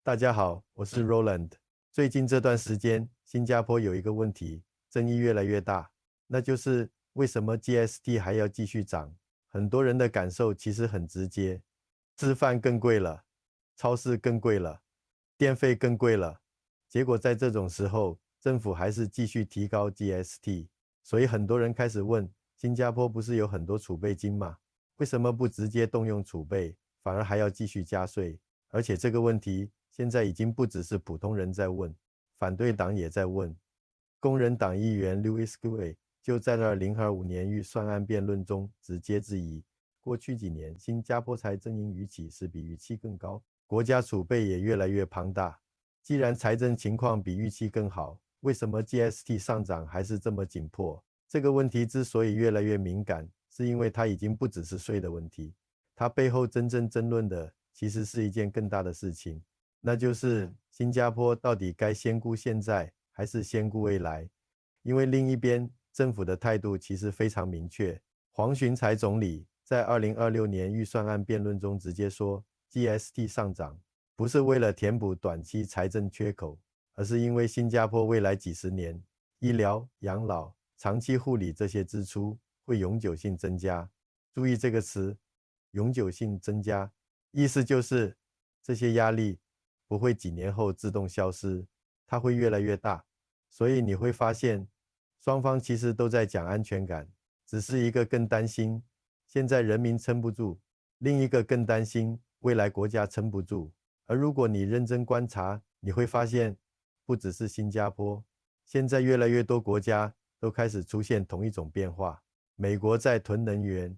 大家好，我是 Roland。最近这段时间，新加坡有一个问题，争议越来越大，那就是为什么 GST 还要继续涨？很多人的感受其实很直接，吃饭更贵了，超市更贵了，电费更贵了。结果在这种时候，政府还是继续提高 GST，所以很多人开始问，新加坡不是有很多储备金吗？为什么不直接动用储备，反而还要继续加税？而且这个问题现在已经不只是普通人在问，反对党也在问。工人党议员 Louis Gray 就在2025年预算案辩论中直接质疑，过去几年新加坡财政盈余起是比预期更高，国家储备也越来越庞大。既然财政情况比预期更好，为什么 GST 上涨还是这么紧迫？这个问题之所以越来越敏感，是因为它已经不只是税的问题，它背后真正争论的其实是一件更大的事情，那就是新加坡到底该先顾现在还是先顾未来？因为另一边政府的态度其实非常明确，黄循财总理在2026年预算案辩论中直接说 ，GST 上涨不是为了填补短期财政缺口，而是因为新加坡未来几十年医疗、养老、长期护理这些支出会永久性增加。注意这个词，永久性增加，意思就是这些压力不会几年后自动消失，它会越来越大。所以你会发现，双方其实都在讲安全感，只是一个更担心现在人民撑不住，另一个更担心未来国家撑不住。而如果你认真观察，你会发现，不只是新加坡，现在越来越多国家都开始出现同一种变化。美国在囤能源，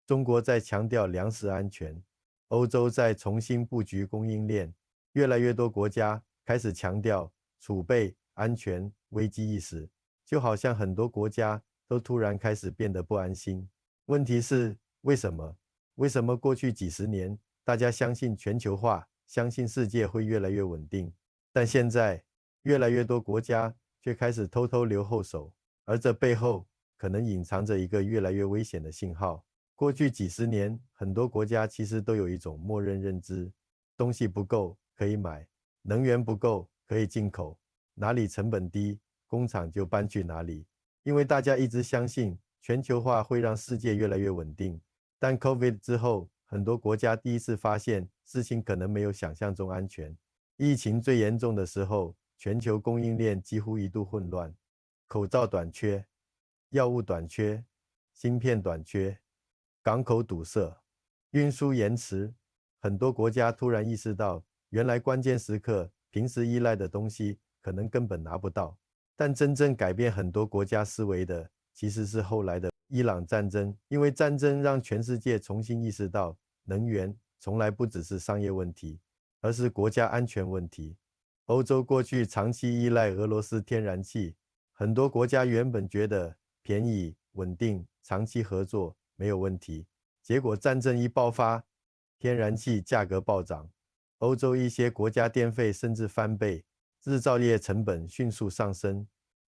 中国在强调粮食安全，欧洲在重新布局供应链，越来越多国家开始强调储备、安全、危机意识，就好像很多国家都突然开始变得不安心。问题是为什么？为什么过去几十年大家相信全球化，相信世界会越来越稳定，但现在越来越多国家却开始偷偷留后手，而这背后可能隐藏着一个越来越危险的信号。过去几十年，很多国家其实都有一种默认认知：东西不够可以买，能源不够可以进口，哪里成本低，工厂就搬去哪里。因为大家一直相信全球化会让世界越来越稳定，但 COVID 之后，很多国家第一次发现事情可能没有想象中安全。疫情最严重的时候，全球供应链几乎一度混乱，口罩短缺，药物短缺，芯片短缺，港口堵塞，运输延迟，很多国家突然意识到，原来关键时刻平时依赖的东西可能根本拿不到。但真正改变很多国家思维的，其实是后来的伊朗战争，因为战争让全世界重新意识到，能源从来不只是商业问题，而是国家安全问题。欧洲过去长期依赖俄罗斯天然气，很多国家原本觉得便宜、稳定、长期合作没有问题，结果战争一爆发，天然气价格暴涨，欧洲一些国家电费甚至翻倍，制造业成本迅速上升。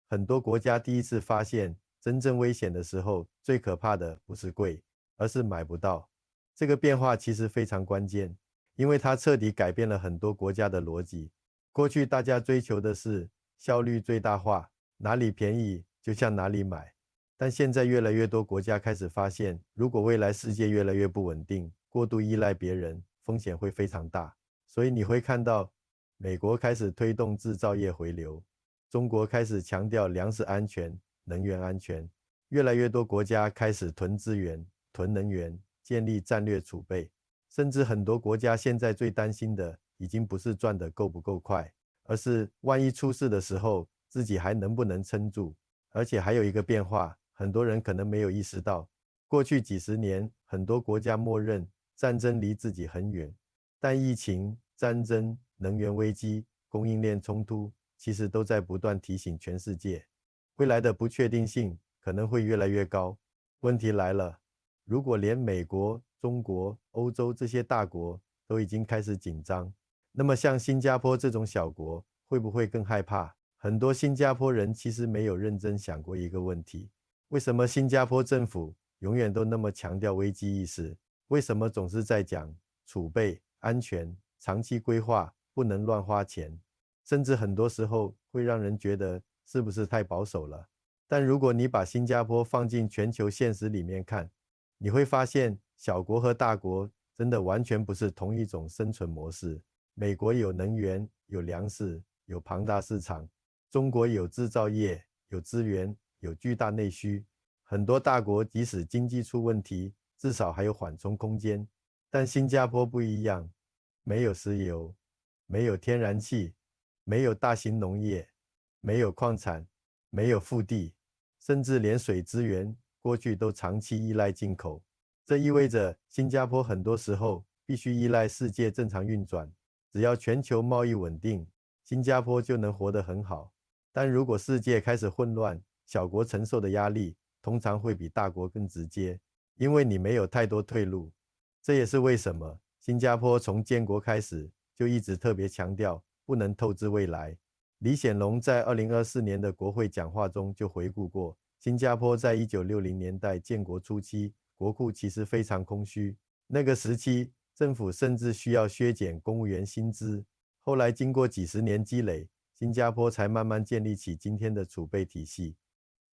很多国家第一次发现，真正危险的时候，最可怕的不是贵，而是买不到。这个变化其实非常关键，因为它彻底改变了很多国家的逻辑。过去大家追求的是效率最大化，哪里便宜就向哪里买。但现在越来越多国家开始发现，如果未来世界越来越不稳定，过度依赖别人，风险会非常大。所以你会看到，美国开始推动制造业回流，中国开始强调粮食安全、能源安全，越来越多国家开始囤资源、囤能源，建立战略储备。甚至很多国家现在最担心的，已经不是赚得够不够快，而是万一出事的时候，自己还能不能撑住。而且还有一个变化，很多人可能没有意识到，过去几十年，很多国家默认战争离自己很远，但疫情、战争、能源危机、供应链冲突，其实都在不断提醒全世界，未来的不确定性可能会越来越高。问题来了，如果连美国、中国、欧洲这些大国都已经开始紧张，那么像新加坡这种小国会不会更害怕？很多新加坡人其实没有认真想过一个问题：为什么新加坡政府永远都那么强调危机意识？为什么总是在讲储备、安全、长期规划，不能乱花钱，甚至很多时候会让人觉得是不是太保守了。但如果你把新加坡放进全球现实里面看，你会发现小国和大国真的完全不是同一种生存模式。美国有能源，有粮食，有庞大市场；中国有制造业，有资源，有巨大内需。很多大国即使经济出问题，至少还有缓冲空间。但新加坡不一样，没有石油，没有天然气，没有大型农业，没有矿产，没有腹地，甚至连水资源过去都长期依赖进口。这意味着新加坡很多时候必须依赖世界正常运转。只要全球贸易稳定，新加坡就能活得很好。但如果世界开始混乱，小国承受的压力通常会比大国更直接，因为你没有太多退路。这也是为什么新加坡从建国开始就一直特别强调不能透支未来。李显龙在2024年的国会讲话中就回顾过，新加坡在1960年代建国初期，国库其实非常空虚，那个时期政府甚至需要削减公务员薪资。后来经过几十年积累，新加坡才慢慢建立起今天的储备体系。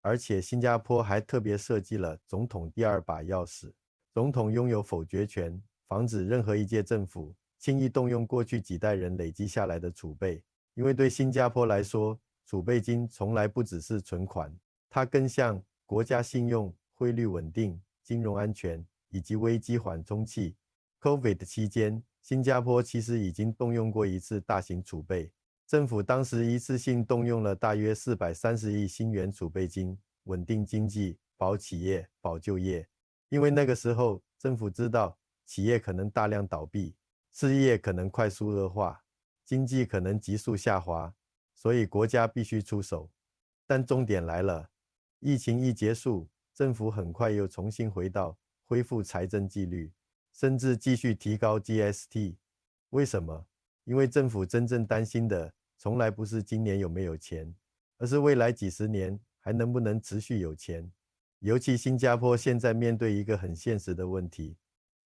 而且新加坡还特别设计了总统第二把钥匙，总统拥有否决权，防止任何一届政府轻易动用过去几代人累积下来的储备。因为对新加坡来说，储备金从来不只是存款，它更像国家信用、汇率稳定、金融安全以及危机缓冲器。COVID 期间，新加坡其实已经动用过一次大型储备，政府当时一次性动用了大约430亿新元储备金，稳定经济、保企业、保就业。因为那个时候，政府知道企业可能大量倒闭，失业可能快速恶化，经济可能急速下滑，所以国家必须出手。但重点来了，疫情一结束，政府很快又重新恢复财政纪律，甚至继续提高 GST。 为什么？因为政府真正担心的从来不是今年有没有钱，而是未来几十年还能不能持续有钱。尤其新加坡现在面对一个很现实的问题，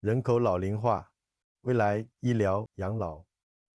人口老龄化，未来医疗、养老、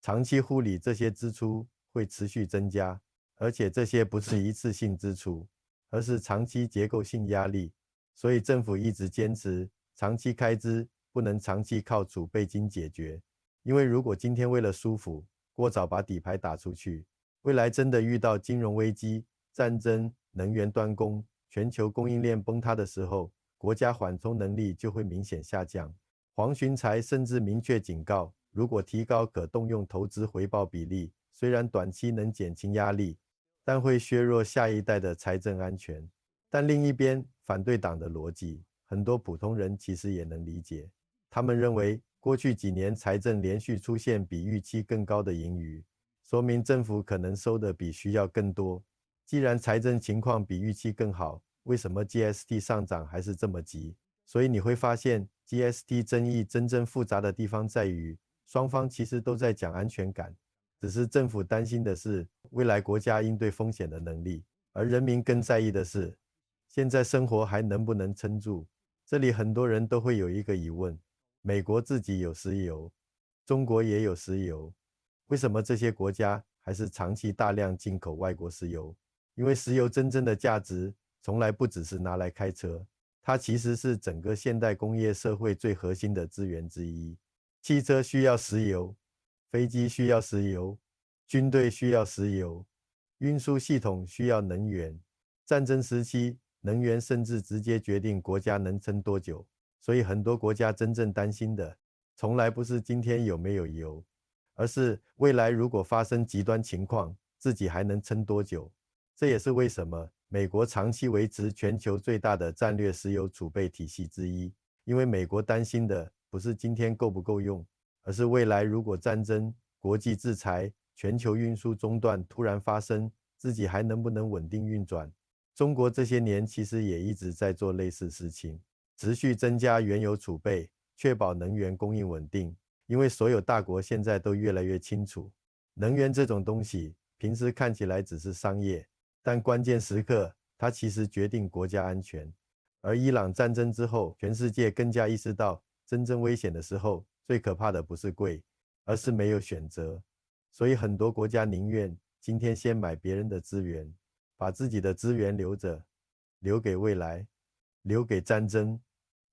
长期护理这些支出会持续增加，而且这些不是一次性支出，而是长期结构性压力。所以政府一直坚持长期开支不能长期靠储备金解决，因为如果今天为了舒服，过早把底牌打出去，未来真的遇到金融危机、战争、能源断供、全球供应链崩塌的时候，国家缓冲能力就会明显下降。黄循财甚至明确警告，如果提高可动用投资回报比例，虽然短期能减轻压力，但会削弱下一代的财政安全。但另一边，反对党的逻辑，很多普通人其实也能理解。他们认为，过去几年财政连续出现比预期更高的盈余，说明政府可能收的比需要更多。既然财政情况比预期更好，为什么 GST 上涨还是这么急？所以你会发现 GST 争议真正复杂的地方在于，双方其实都在讲安全感，只是政府担心的是未来国家应对风险的能力，而人民更在意的是现在生活还能不能撑住。这里很多人都会有一个疑问，美国自己有石油，中国也有石油，为什么这些国家还是长期大量进口外国石油？因为石油真正的价值从来不只是拿来开车，它其实是整个现代工业社会最核心的资源之一。汽车需要石油，飞机需要石油，军队需要石油，运输系统需要能源。战争时期，能源甚至直接决定国家能撑多久。所以很多国家真正担心的，从来不是今天有没有油，而是未来如果发生极端情况，自己还能撑多久。这也是为什么美国长期维持全球最大的战略石油储备体系之一，因为美国担心的不是今天够不够用，而是未来如果战争、国际制裁、全球运输中断突然发生，自己还能不能稳定运转。中国这些年其实也一直在做类似事情，持续增加原油储备，确保能源供应稳定。因为所有大国现在都越来越清楚，能源这种东西平时看起来只是商业，但关键时刻它其实决定国家安全。而伊朗战争之后，全世界更加意识到，真正危险的时候，最可怕的不是贵，而是没有选择。所以很多国家宁愿今天先买别人的资源，把自己的资源留着，留给未来，留给战争，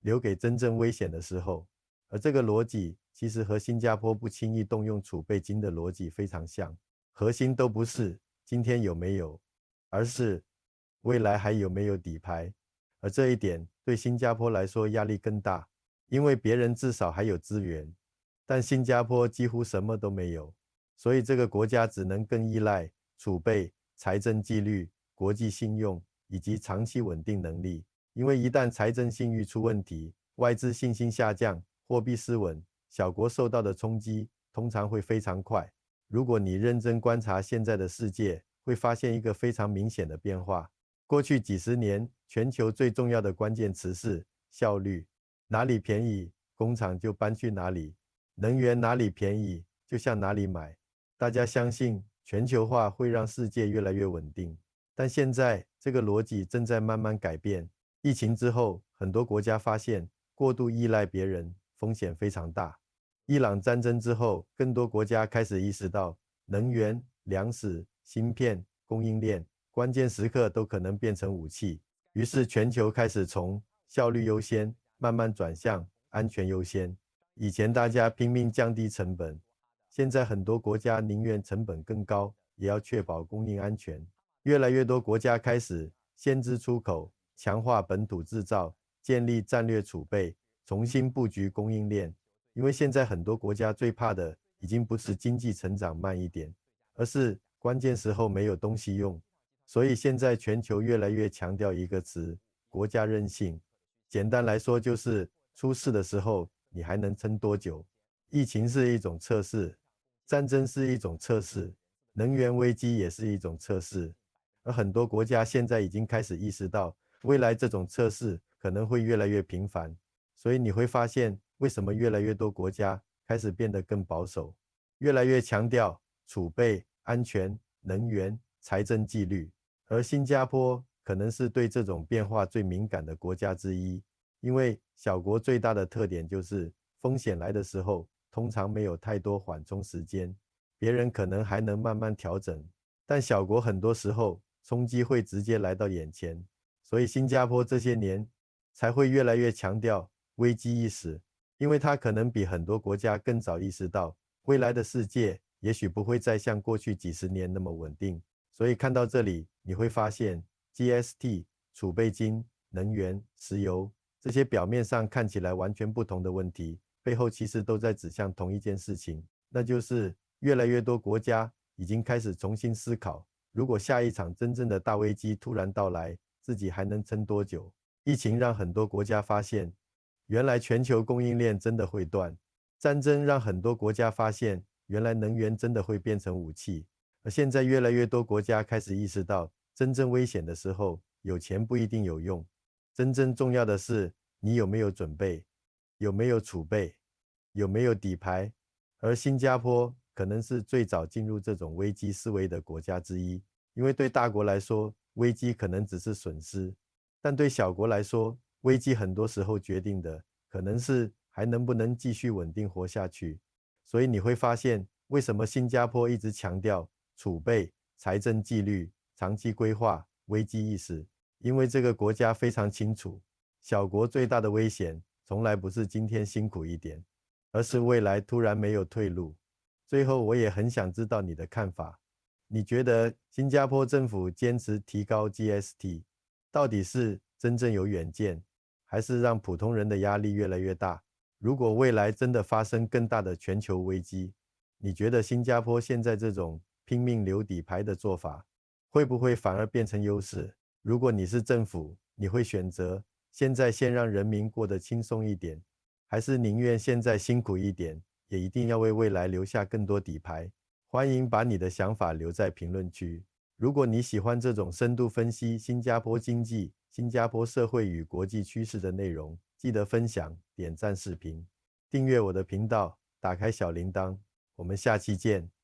留给真正危险的时候。而这个逻辑其实和新加坡不轻易动用储备金的逻辑非常像，核心都不是今天有没有，而是未来还有没有底牌。而这一点对新加坡来说压力更大，因为别人至少还有资源，但新加坡几乎什么都没有，所以这个国家只能更依赖储备、财政纪律、国际信用以及长期稳定能力。因为一旦财政信誉出问题，外资信心下降，货币失稳，小国受到的冲击通常会非常快。如果你认真观察现在的世界，会发现一个非常明显的变化。过去几十年，全球最重要的关键词是效率，哪里便宜，工厂就搬去哪里；能源哪里便宜，就向哪里买。大家相信全球化会让世界越来越稳定，但现在这个逻辑正在慢慢改变。疫情之后，很多国家发现过度依赖别人风险非常大。伊朗战争之后，更多国家开始意识到能源、粮食、芯片、供应链关键时刻都可能变成武器，于是全球开始从效率优先慢慢转向安全优先。以前大家拼命降低成本，现在很多国家宁愿成本更高，也要确保供应安全。越来越多国家开始限制出口，强化本土制造，建立战略储备，重新布局供应链。因为现在很多国家最怕的已经不是经济成长慢一点，而是关键时候没有东西用。所以现在全球越来越强调一个词：国家韧性。简单来说就是出事的时候你还能撑多久。疫情是一种测试，战争是一种测试，能源危机也是一种测试。而很多国家现在已经开始意识到，未来这种测试可能会越来越频繁。所以你会发现，为什么越来越多国家开始变得更保守，越来越强调储备、安全、能源、财政纪律。而新加坡可能是对这种变化最敏感的国家之一，因为小国最大的特点就是风险来的时候，通常没有太多缓冲时间，别人可能还能慢慢调整，但小国很多时候冲击会直接来到眼前，所以新加坡这些年才会越来越强调危机意识，因为它可能比很多国家更早意识到，未来的世界也许不会再像过去几十年那么稳定。所以看到这里，你会发现 GST、储备金、能源、石油这些表面上看起来完全不同的问题，背后其实都在指向同一件事情，那就是越来越多国家已经开始重新思考，如果下一场真正的大危机突然到来，自己还能撑多久？疫情让很多国家发现，原来全球供应链真的会断；战争让很多国家发现，原来能源真的会变成武器。而现在越来越多国家开始意识到，真正危险的时候，有钱不一定有用，真正重要的是你有没有准备，有没有储备，有没有底牌。而新加坡可能是最早进入这种危机思维的国家之一，因为对大国来说，危机可能只是损失，但对小国来说，危机很多时候决定的可能是还能不能继续稳定活下去。所以你会发现，为什么新加坡一直强调储备、财政纪律、长期规划、危机意识，因为这个国家非常清楚，小国最大的危险从来不是今天辛苦一点，而是未来突然没有退路。最后，我也很想知道你的看法，你觉得新加坡政府坚持提高 GST， 到底是真正有远见，还是让普通人的压力越来越大？如果未来真的发生更大的全球危机，你觉得新加坡现在这种拼命留底牌的做法，会不会反而变成优势？如果你是政府，你会选择现在先让人民过得轻松一点，还是宁愿现在辛苦一点，也一定要为未来留下更多底牌？欢迎把你的想法留在评论区。如果你喜欢这种深度分析新加坡经济、新加坡社会与国际趋势的内容，记得分享、点赞视频，订阅我的频道，打开小铃铛。我们下期见。